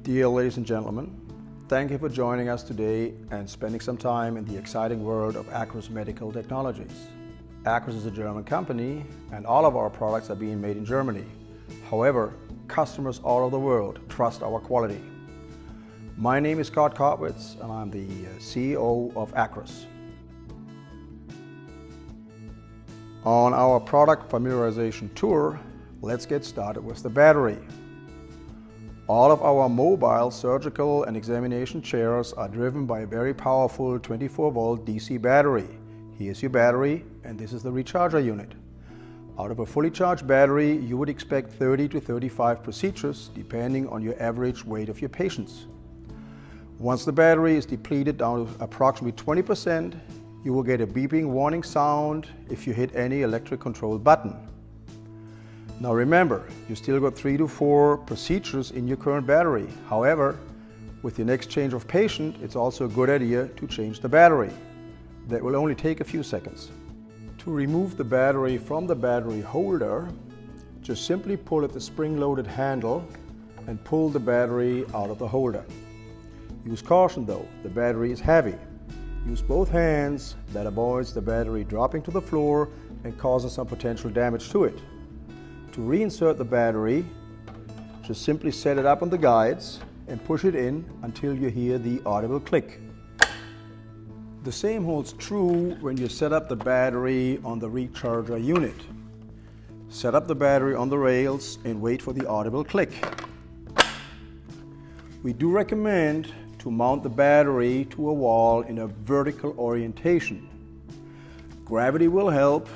Dear ladies and gentlemen, thank you for joining us today and spending some time in the exciting world of Akrus Medical Technologies. Akrus is a German company and all of our products are being made in Germany. However, customers all over the world trust our quality. My name is Scott Kotwitz and I'm the CEO of Akrus. On our product familiarization tour, let's get started with the battery. All of our mobile surgical and examination chairs are driven by a very powerful 24-volt DC battery. Here's your battery and this is the recharger unit. Out of a fully charged battery, you would expect 30 to 35 procedures depending on your average weight of your patients. Once the battery is depleted down to approximately 20%, you will get a beeping warning sound if you hit any electric control button. Now remember, you still got 3 to 4 procedures in your current battery. However, with your next change of patient, it's also a good idea to change the battery. That will only take a few seconds. To remove the battery from the battery holder, just simply pull at the spring-loaded handle and pull the battery out of the holder. Use caution though, the battery is heavy. Use both hands, that avoids the battery dropping to the floor and causing some potential damage to it. To reinsert the battery, just simply set it up on the guides and push it in until you hear the audible click. The same holds true when you set up the battery on the recharger unit. Set up the battery on the rails and wait for the audible click. We do recommend to mount the battery to a wall in a vertical orientation. Gravity will help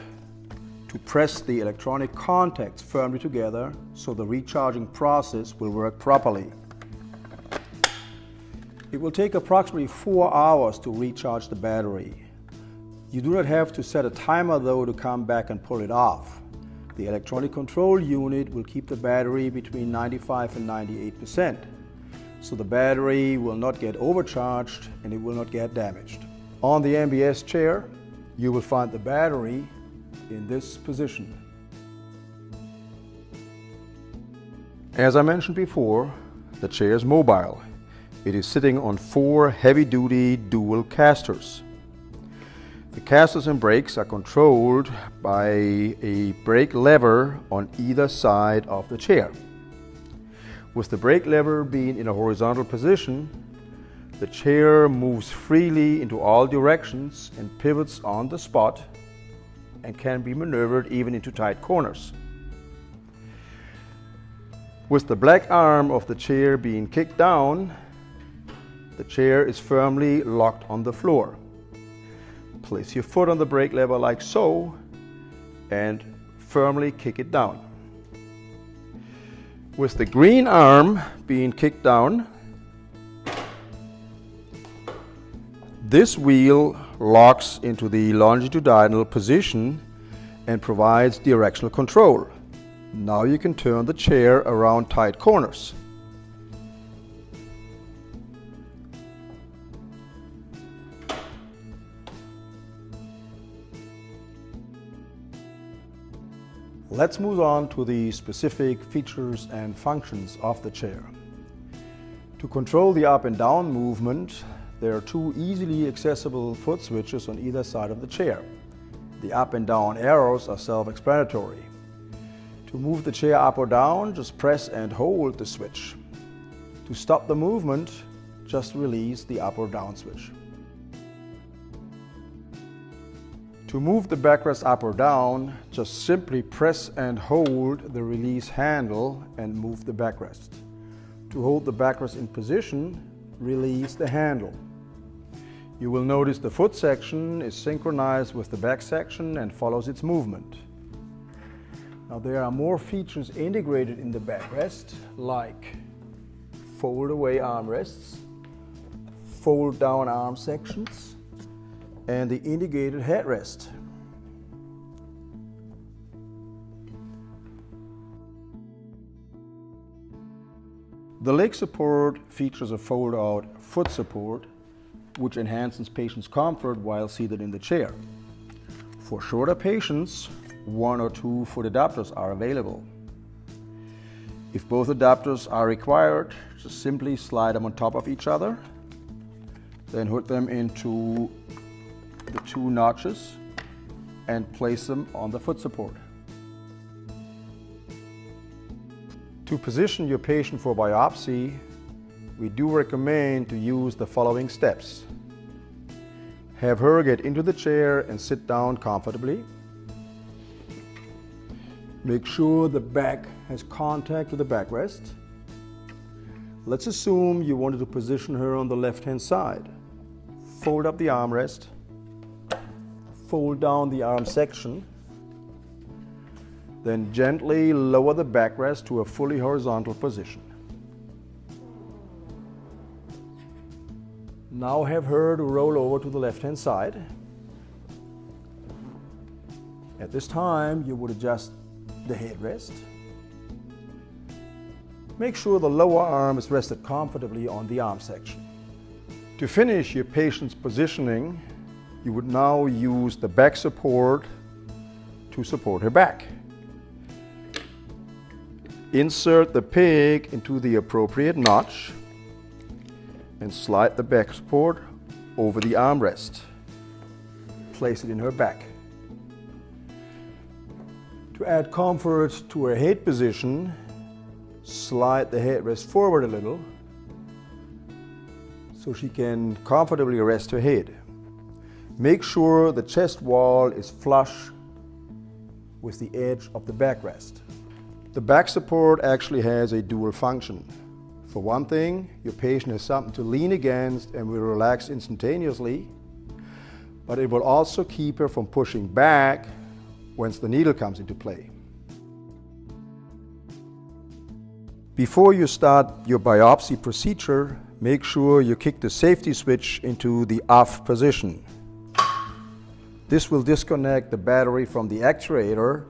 to press the electronic contacts firmly together so the recharging process will work properly. It will take approximately 4 hours to recharge the battery. You do not have to set a timer though to come back and pull it off. The electronic control unit will keep the battery between 95 and 98%. So the battery will not get overcharged and it will not get damaged. On the MBS chair, you will find the battery in this position. As I mentioned before, the chair is mobile. It is sitting on 4 heavy-duty dual casters. The casters and brakes are controlled by a brake lever on either side of the chair. With the brake lever being in a horizontal position, the chair moves freely into all directions and pivots on the spot and can be maneuvered even into tight corners. With the black arm of the chair being kicked down, the chair is firmly locked on the floor. Place your foot on the brake lever like so and firmly kick it down. With the green arm being kicked down, this wheel locks into the longitudinal position and provides directional control. Now you can turn the chair around tight corners. Let's move on to the specific features and functions of the chair. To control the up and down movement, there are 2 easily accessible foot switches on either side of the chair. The up and down arrows are self-explanatory. To move the chair up or down, just press and hold the switch. To stop the movement, just release the up or down switch. To move the backrest up or down, just simply press and hold the release handle and move the backrest. To hold the backrest in position, release the handle. You will notice the foot section is synchronized with the back section and follows its movement. Now there are more features integrated in the backrest, like fold away armrests, fold down arm sections, and the indicated headrest. The leg support features a fold-out foot support, which enhances patients' comfort while seated in the chair. For shorter patients, 1 or 2 foot adapters are available. If both adapters are required, just simply slide them on top of each other, then hook them into the two notches and place them on the foot support. To position your patient for biopsy, we do recommend to use the following steps. Have her get into the chair and sit down comfortably. Make sure the back has contact with the backrest. Let's assume you wanted to position her on the left-hand side. Fold up the armrest, fold down the arm section, then gently lower the backrest to a fully horizontal position. Now have her to roll over to the left-hand side. At this time, you would adjust the headrest. Make sure the lower arm is rested comfortably on the arm section. To finish your patient's positioning, you would now use the back support to support her back. Insert the peg into the appropriate notch and slide the back support over the armrest. Place it in her back. To add comfort to her head position, slide the headrest forward a little so she can comfortably rest her head. Make sure the chest wall is flush with the edge of the backrest. The back support actually has a dual function. For one thing, your patient has something to lean against and will relax instantaneously, but it will also keep her from pushing back once the needle comes into play. Before you start your biopsy procedure, make sure you kick the safety switch into the off position. This will disconnect the battery from the actuator,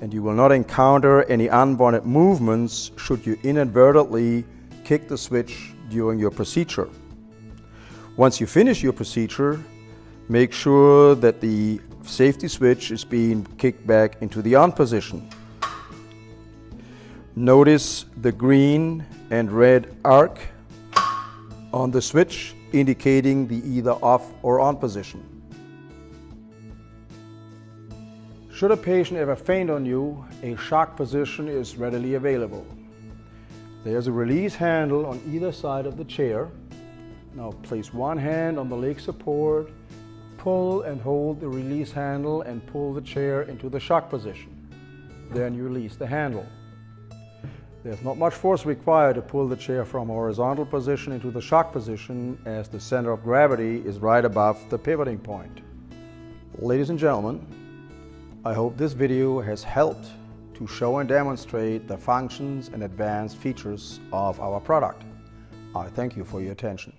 and you will not encounter any unwanted movements should you inadvertently kick the switch during your procedure. Once you finish your procedure, make sure that the safety switch is being kicked back into the on position. Notice the green and red arc on the switch indicating the either off or on position. Should a patient ever faint on you, a shock position is readily available. There's a release handle on either side of the chair. Now place one hand on the leg support, pull and hold the release handle and pull the chair into the shock position. Then you release the handle. There's not much force required to pull the chair from a horizontal position into the shock position, as the center of gravity is right above the pivoting point. Ladies and gentlemen, I hope this video has helped to show and demonstrate the functions and advanced features of our product. I thank you for your attention.